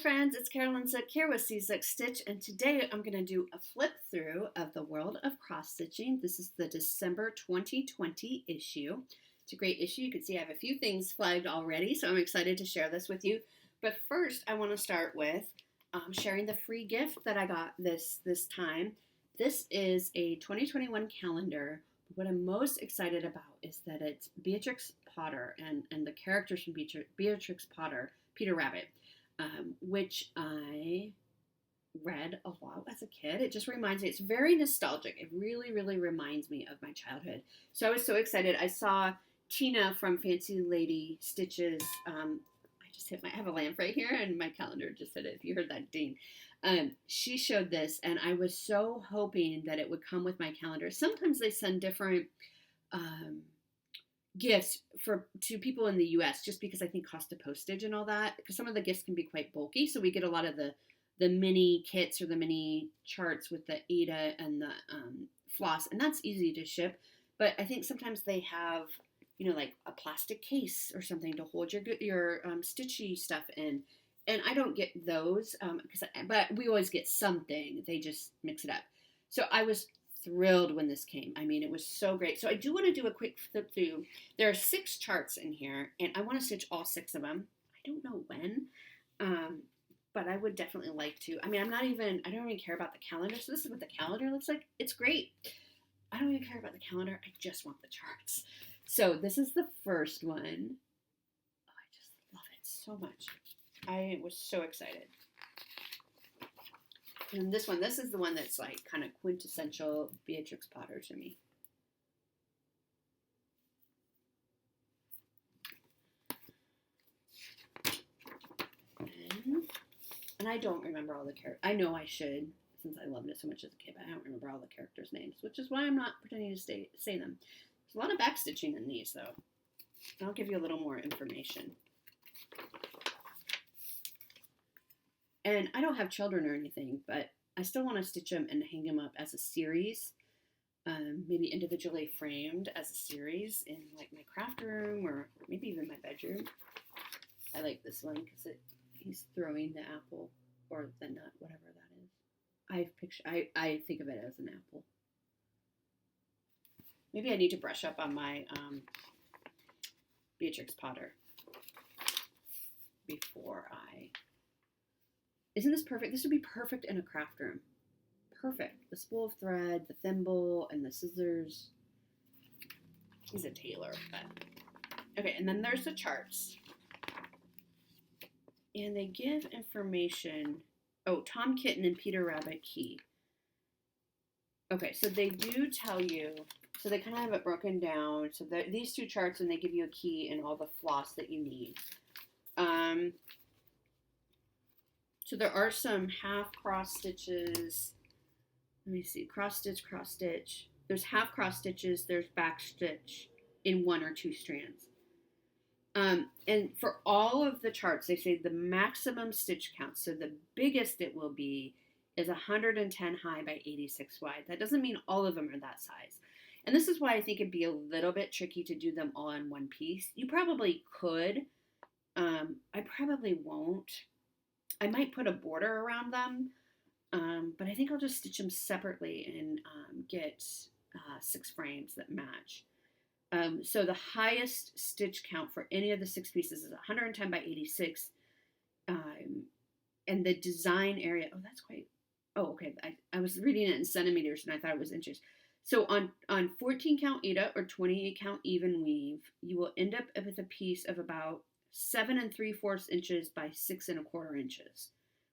friends, it's Carolyn Zook here with C6 Stitch, and today I'm going to do a flip through of the World of Cross Stitching. This is the December 2020 issue. It's a great issue. You can see I have a few things flagged already, so I'm excited to share this with you. But first, I want to start with sharing the free gift that I got this time. This is a 2021 calendar. What I'm most excited about is that it's Beatrix Potter and the characters from Beatrix Potter, Peter Rabbit. Which I read a lot as a kid. It just reminds me, it's very nostalgic. It really, really reminds me of my childhood. So I was so excited. I saw Tina from Fancy Lady Stitches. I have a lamp right here and my calendar just hit it, if you heard that ding. She showed this and I was so hoping that it would come with my calendar. Sometimes they send different gifts to people in the US just because I think cost of postage and all that, because some of the gifts can be quite bulky, so we get a lot of the mini kits or the mini charts with the Ada and the floss, and that's easy to ship. But I think sometimes they have, like a plastic case or something to hold your stitchy stuff in, and I don't get those but we always get something. They just mix it up. So I was thrilled when this came. I mean, it was so great. So I do want to do a quick flip through. There are 6 charts in here, and I want to stitch all 6 of them. I don't know when, but I would definitely like to. I mean, I don't even care about the calendar. So this is what the calendar looks like. It's great. I don't even care about the calendar. I just want the charts. So this is the first one. Oh, I just love it so much. I was so excited. And this is the one that's like kind of quintessential Beatrix Potter to me. And I don't remember all the characters. I know I should, since I loved it so much as a kid, but I don't remember all the characters' names, which is why I'm not pretending to say them. There's a lot of backstitching in these, though. I'll give you a little more information. And I don't have children or anything, but I still want to stitch them and hang them up as a series, maybe individually framed as a series in like my craft room or maybe even my bedroom. I like this one because he's throwing the apple or the nut, whatever that is. I think of it as an apple. Maybe I need to brush up on my Beatrix Potter before I... Isn't this perfect? This would be perfect in a craft room. Perfect. The spool of thread, the thimble, and the scissors. He's a tailor. But... Okay, and then there's the charts. And they give information. Oh, Tom Kitten and Peter Rabbit key. Okay, so they do tell you. So they kind of have it broken down. So these 2 charts, and they give you a key and all the floss that you need. So there are some half cross stitches. Let me see. Cross stitch, cross stitch. There's half cross stitches. There's back stitch in 1 or 2 strands. And for all of the charts, they say the maximum stitch count. So the biggest it will be is 110 high by 86 wide. That doesn't mean all of them are that size. And this is why I think it'd be a little bit tricky to do them all in one piece. You probably could. I probably won't. I might put a border around them, but I think I'll just stitch them separately and get 6 frames that match. So the highest stitch count for any of the 6 pieces is 110 by 86. And the design area, okay. I was reading it in centimeters and I thought it was inches. So on 14 count Ada or 28 count even weave, you will end up with a piece of about 7 3/4 inches by 6 1/4 inches,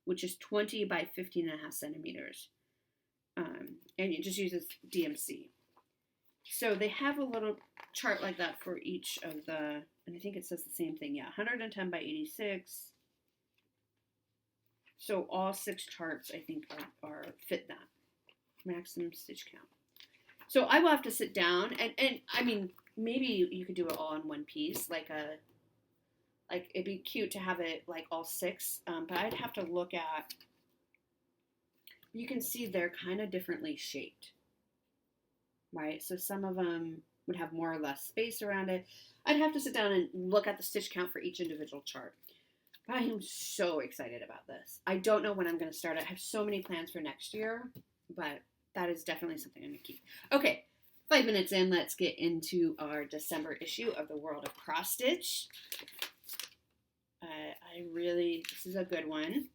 which is 20 by 15.5 centimeters. And it just uses DMC. So they have a little chart like that for each of the, and I think it says the same thing. Yeah, 110 by 86. So all 6 charts, I think, are fit that maximum stitch count. So I will have to sit down and I mean, maybe you could do it all in one piece, like it'd be cute to have it like all 6, but I'd have to look at, you can see they're kind of differently shaped, right? So some of them would have more or less space around it. I'd have to sit down and look at the stitch count for each individual chart. I am so excited about this. I don't know when I'm going to start. I have so many plans for next year, but that is definitely something I'm going to keep. Okay, 5 minutes in, let's get into our December issue of the World of Cross Stitch. This is a good one.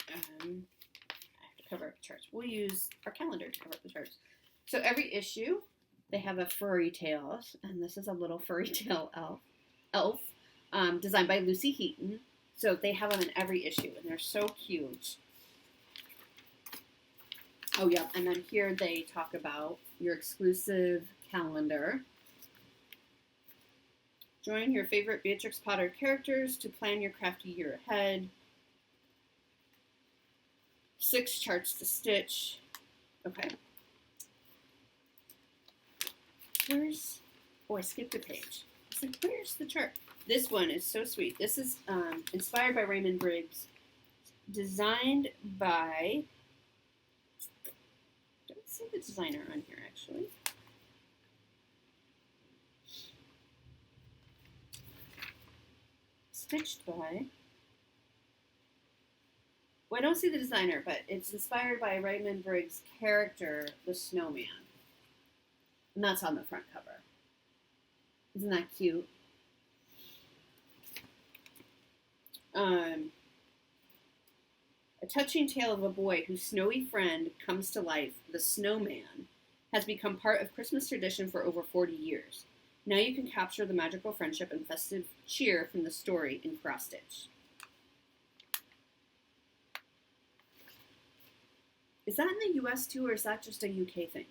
I have to cover up the charts. We'll use our calendar to cover up the charts. So every issue, they have a furry tail, and this is a little furry tail elf designed by Lucy Heaton. So they have them in every issue, and they're so cute. Oh, yeah, and then here they talk about your exclusive calendar. Join your favorite Beatrix Potter characters to plan your crafty year ahead. 6 charts to stitch. Okay. I skipped a page. I was like, where's the chart? This one is so sweet. This is inspired by Raymond Briggs, designed by, I don't see the designer on here actually. Stitched by, well, I don't see the designer, but it's inspired by Raymond Briggs' character, the Snowman. And that's on the front cover. Isn't that cute? A touching tale of a boy whose snowy friend comes to life, the Snowman, has become part of Christmas tradition for over 40 years. Now you can capture the magical friendship and festive cheer from the story in cross stitch. Is that in the US too, or is that just a UK thing?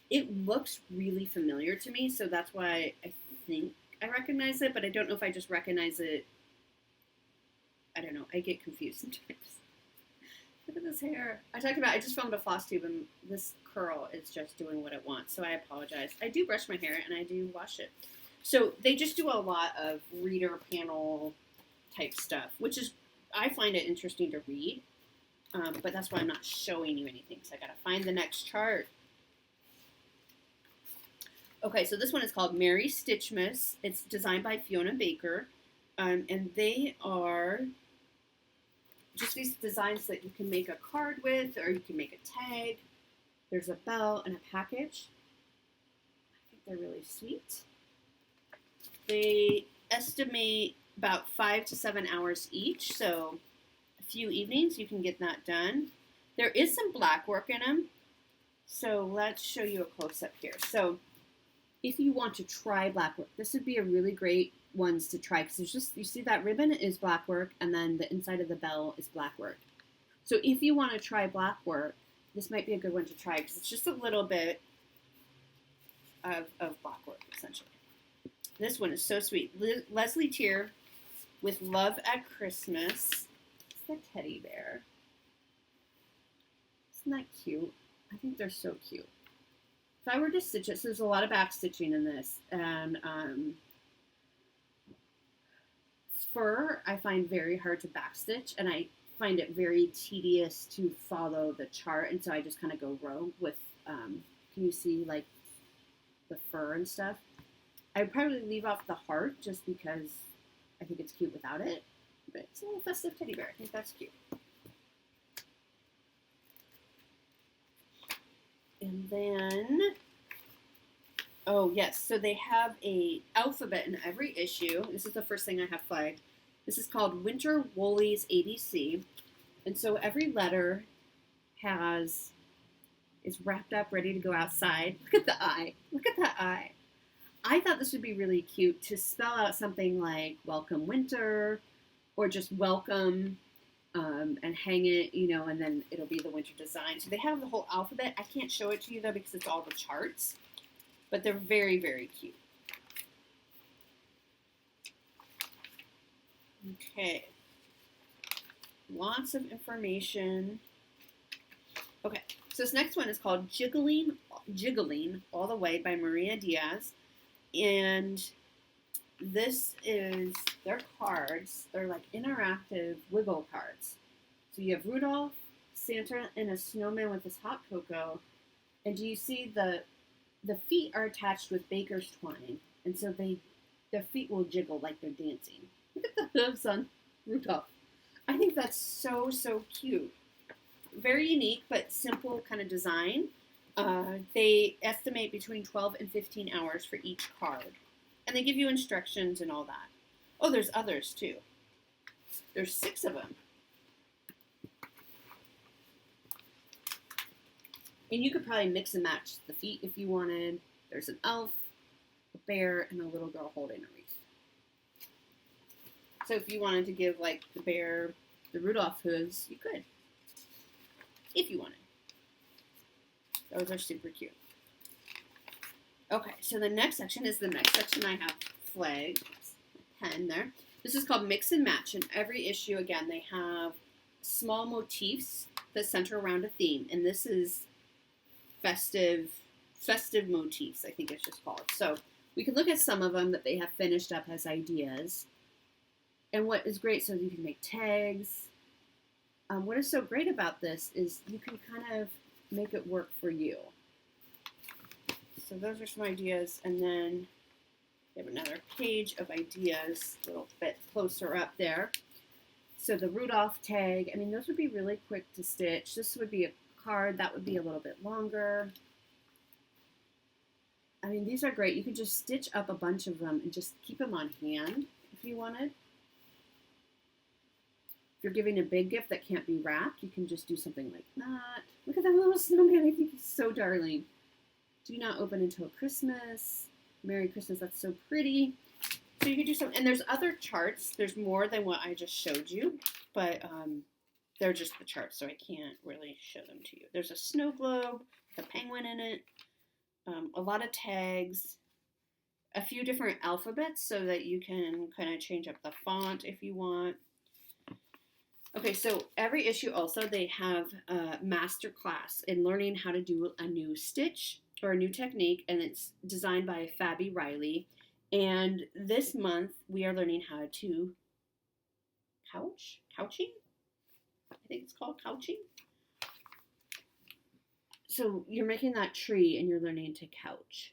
It looks really familiar to me, so that's why I think I recognize it, but I don't know if I just recognize it. I don't know. I get confused sometimes. Look at this hair. I just filmed a floss tube, and this curl is just doing what it wants, so I apologize. I do brush my hair, and I do wash it. So they just do a lot of reader panel type stuff, which is, I find it interesting to read, but that's why I'm not showing you anything, so I gotta find the next chart. Okay, so this one is called Merry Stitchmas. It's designed by Fiona Baker, and they are just these designs that you can make a card with, or you can make a tag. There's a bell and a package. I think they're really sweet. They estimate about 5 to 7 hours each, so a few evenings you can get that done. There is some black work in them, so let's show you a close-up here. So if you want to try black work, this would be a really great ones to try, because there's just, you see that ribbon is black work, and then the inside of the bell is black work. So if you want to try black work, this might be a good one to try, because it's just a little bit of black work, essentially. This one is so sweet. Leslie Tier with Love at Christmas. It's the teddy bear. Isn't that cute? I think they're so cute. If I were to stitch it, so there's a lot of back stitching in this, and fur I find very hard to back stitch, and I find it very tedious to follow the chart, and so I just kind of go rogue with, can you see like the fur and stuff? I would probably leave off the heart just because I think it's cute without it, but it's a little festive teddy bear. I think that's cute. And then, oh yes, so they have a alphabet in every issue. This is the first thing I have flagged. This is called Winter Woolies ABC. And so every letter is wrapped up, ready to go outside. Look at the eye. Look at that eye. I thought this would be really cute to spell out something like Welcome Winter, or just Welcome, and hang it, you know, and then it'll be the winter design. So they have the whole alphabet. I can't show it to you though because it's all the charts, but they're very, very cute. Okay. Lots of information. Okay, so this next one is called Jiggling All the Way by Maria Diaz. And this is their cards. They're like interactive wiggle cards. So you have Rudolph, Santa, and a snowman with his hot cocoa. And do you see the feet are attached with baker's twine. And so they their feet will jiggle like they're dancing. Look at the hooves on Rudolph. I think that's so, so cute. Very unique, but simple kind of design. They estimate between 12 and 15 hours for each card. And they give you instructions and all that. Oh, there's others too. There's 6 of them. And you could probably mix and match the feet if you wanted. There's an elf, a bear, and a little girl holding a wreath. So if you wanted to give like the bear the Rudolph hooves, you could. If you wanted. Those are super cute. Okay, so the next section is the next section. I have flags, pen there. This is called Mix and Match. In every issue, again, they have small motifs that center around a theme. And this is festive motifs, I think it's just called. So we can look at some of them that they have finished up as ideas. And what is great, so you can make tags. What is so great about this is you can kind of make it work for you. So those are some ideas, and then we have another page of ideas, a little bit closer up there. So the Rudolph tag, I mean, those would be really quick to stitch. This would be a card, that would be a little bit longer. I mean, these are great. You could just stitch up a bunch of them and just keep them on hand if you wanted. If you're giving a big gift that can't be wrapped, you can just do something like that. Look at that little snowman. I think he's so darling. Do not open until Christmas. Merry Christmas. That's so pretty. So you could do some, and there's other charts. There's more than what I just showed you, but they're just the charts, so I can't really show them to you. There's a snow globe with a penguin in it, a lot of tags, a few different alphabets so that you can kind of change up the font if you want. Okay, so every issue also, they have a Masterclass in learning how to do a new stitch or a new technique, and it's designed by Fabi Riley. And this month, we are learning how to couching? I think it's called couching. So you're making that tree and you're learning to couch.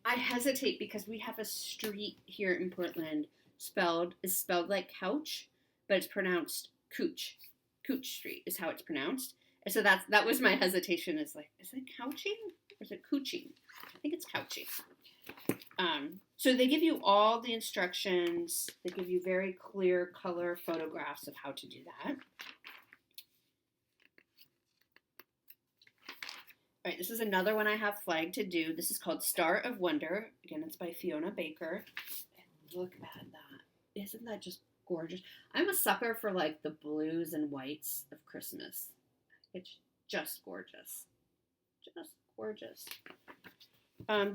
I hesitate because we have a street here in Portland spelled like couch, but it's pronounced Cooch. Cooch Street is how it's pronounced. And so that was my hesitation. Is like, is it couching or is it cooching? I think it's couching. So they give you all the instructions. They give you very clear color photographs of how to do that. All right, this is another one I have flagged to do. This is called Star of Wonder. Again, it's by Fiona Baker. And look at that. Isn't that just gorgeous? I'm a sucker for like the blues and whites of Christmas. It's just gorgeous. Just gorgeous.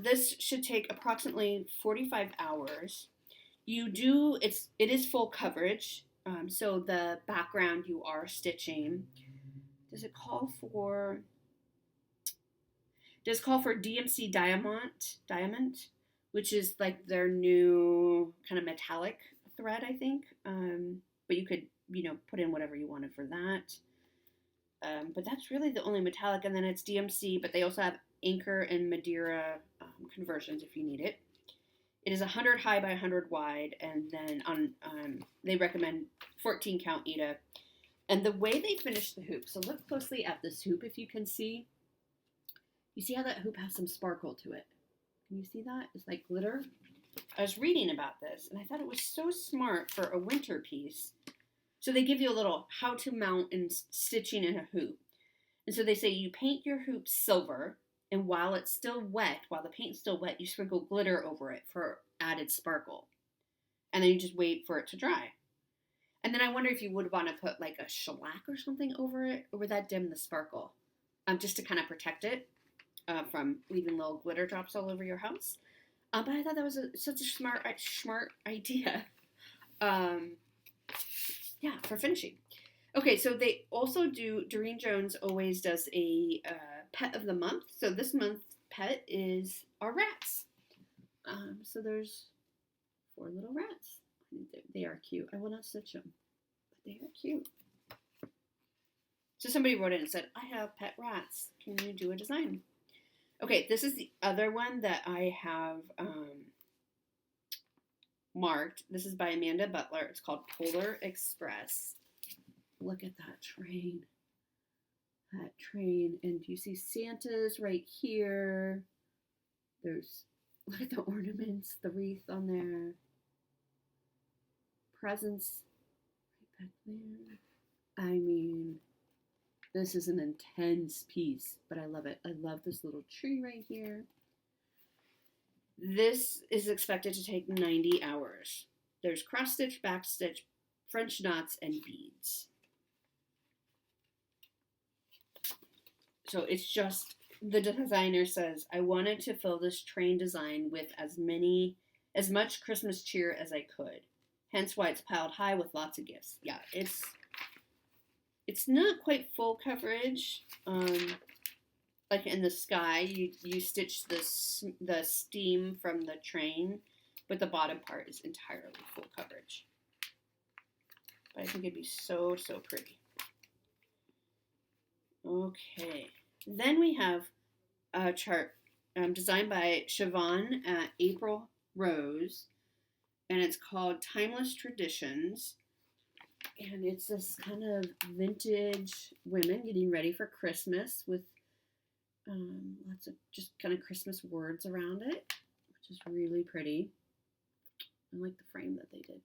This should take approximately 45 hours. It is full coverage. So the background you are stitching. Does call for DMC Diamond, which is like their new kind of metallic thread, I think. But you could, put in whatever you wanted for that. But that's really the only metallic, and then it's DMC, but they also have Anchor and Madeira conversions if you need it. It is 100 high by 100 wide, and then they recommend 14 count Eda. And the way they finish the hoop, so look closely at this hoop if you can see. You see how that hoop has some sparkle to it? Can you see that? It's like glitter. I was reading about this, and I thought it was so smart for a winter piece. So they give you a little how to mount and stitching in a hoop. And so they say you paint your hoop silver, and while the paint's still wet, you sprinkle glitter over it for added sparkle. And then you just wait for it to dry. And then I wonder if you would want to put like a shellac or something over it, or would that dim the sparkle? Just to kind of protect it from leaving little glitter drops all over your house. But I thought that was such a smart idea. For finishing. Okay, so they also do, Doreen Jones always does a pet of the month. So this month's pet is our rats. So there's 4 little rats. They are cute. I will not stitch them, but they are cute. So somebody wrote in and said, I have pet rats. Can you do a design? Okay, this is the other one that I have marked. This is by Amanda Butler. It's called Polar Express. Look at that train. That train. And you see Santa's right here. There's, look at the ornaments, the wreath on there. Presents right back there. I mean, this is an intense piece, but I love it. I love this little tree right here. This is expected to take 90 hours. There's cross stitch, back stitch, French knots, and beads. So it's just, the designer says, I wanted to fill this train design with as much Christmas cheer as I could. Hence why it's piled high with lots of gifts. Yeah, it's not quite full coverage. Like in the sky, you stitch the steam from the train, but the bottom part is entirely full coverage. But I think it'd be so, so pretty. Okay, then we have a chart designed by Siobhan April Rose, and it's called Timeless Traditions. And it's this kind of vintage women getting ready for Christmas with lots of just kind of Christmas words around it, which is really pretty. I like the frame that they did.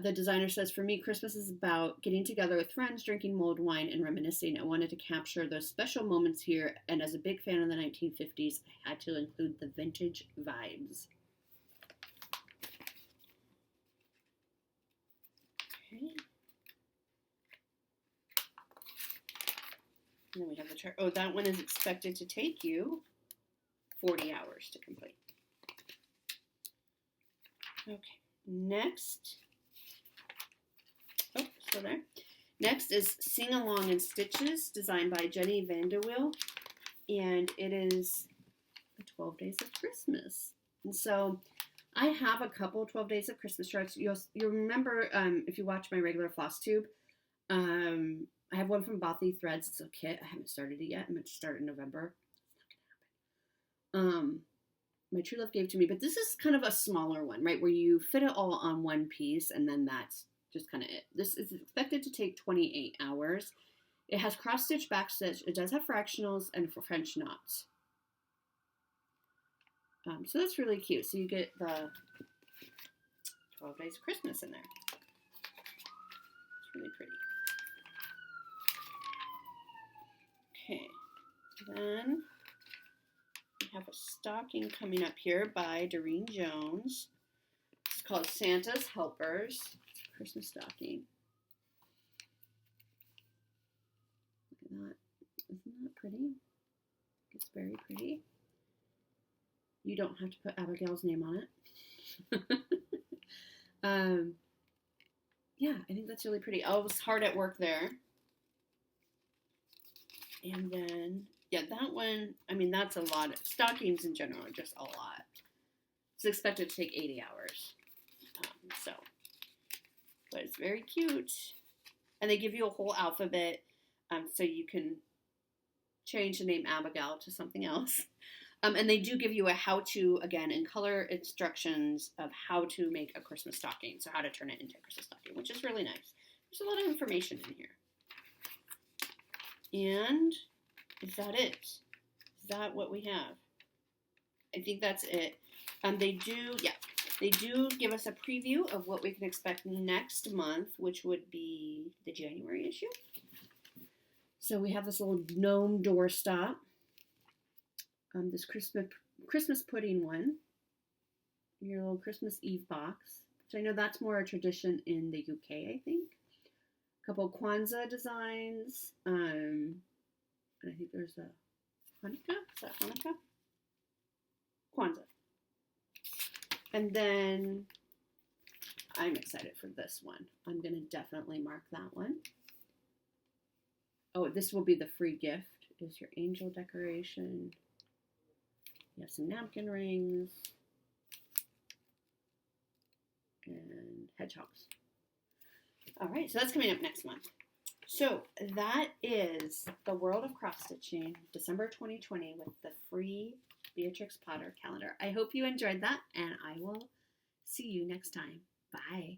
The designer says, for me, Christmas is about getting together with friends, drinking mulled wine, and reminiscing. I wanted to capture those special moments here, and as a big fan of the 1950s, I had to include the vintage vibes. Okay. And then we have the chart. Oh, that one is expected to take you 40 hours to complete. Okay, next. Oh, still there. Next is Sing Along in Stitches, designed by Jenny Vanderwill, and it is the 12 Days of Christmas. And so I have a couple 12 Days of Christmas charts. You'll remember, if you watch my regular floss tube, I have one from Bothy Threads. It's a kit. I haven't started it yet. I'm meant to start in November. It's not going to happen. My true love gave to me, but this is kind of a smaller one, right, where you fit it all on one piece, and then that's just kind of it. This is expected to take 28 hours. It has cross stitch, back stitch. It does have fractionals and French knots. So that's really cute. So you get the 12 Days of Christmas in there. It's really pretty. Okay, then we have a stocking coming up here by Doreen Jones. It's called Santa's Helpers. It's a Christmas stocking. Look at that. Isn't that pretty? It's very pretty. You don't have to put Abigail's name on it. Yeah, I think that's really pretty. I was hard at work there. And then, yeah, that one, I mean, that's a lot. Stockings in general are just a lot. It's expected to take 80 hours. But it's very cute. And they give you a whole alphabet, so you can change the name Abigail to something else. And they do give you a how-to, again, in color instructions of how to make a Christmas stocking. So how to turn it into a Christmas stocking, which is really nice. There's a lot of information in here. And is that it? Is that what we have? I think that's it. They do give us a preview of what we can expect next month, which would be the January issue. So we have this little gnome doorstop. This Christmas pudding one. Your little Christmas Eve box. So I know that's more a tradition in the UK, I think. A couple Kwanzaa designs. And I think there's a Hanukkah. Is that Hanukkah? Kwanzaa. And then I'm excited for this one. I'm going to definitely mark that one. Oh, this will be the free gift. Is your angel decoration. You have some napkin rings. And hedgehogs. All right, so that's coming up next month. So that is The World of Cross Stitching, December 2020, with the free Beatrix Potter calendar. I hope you enjoyed that, and I will see you next time. Bye.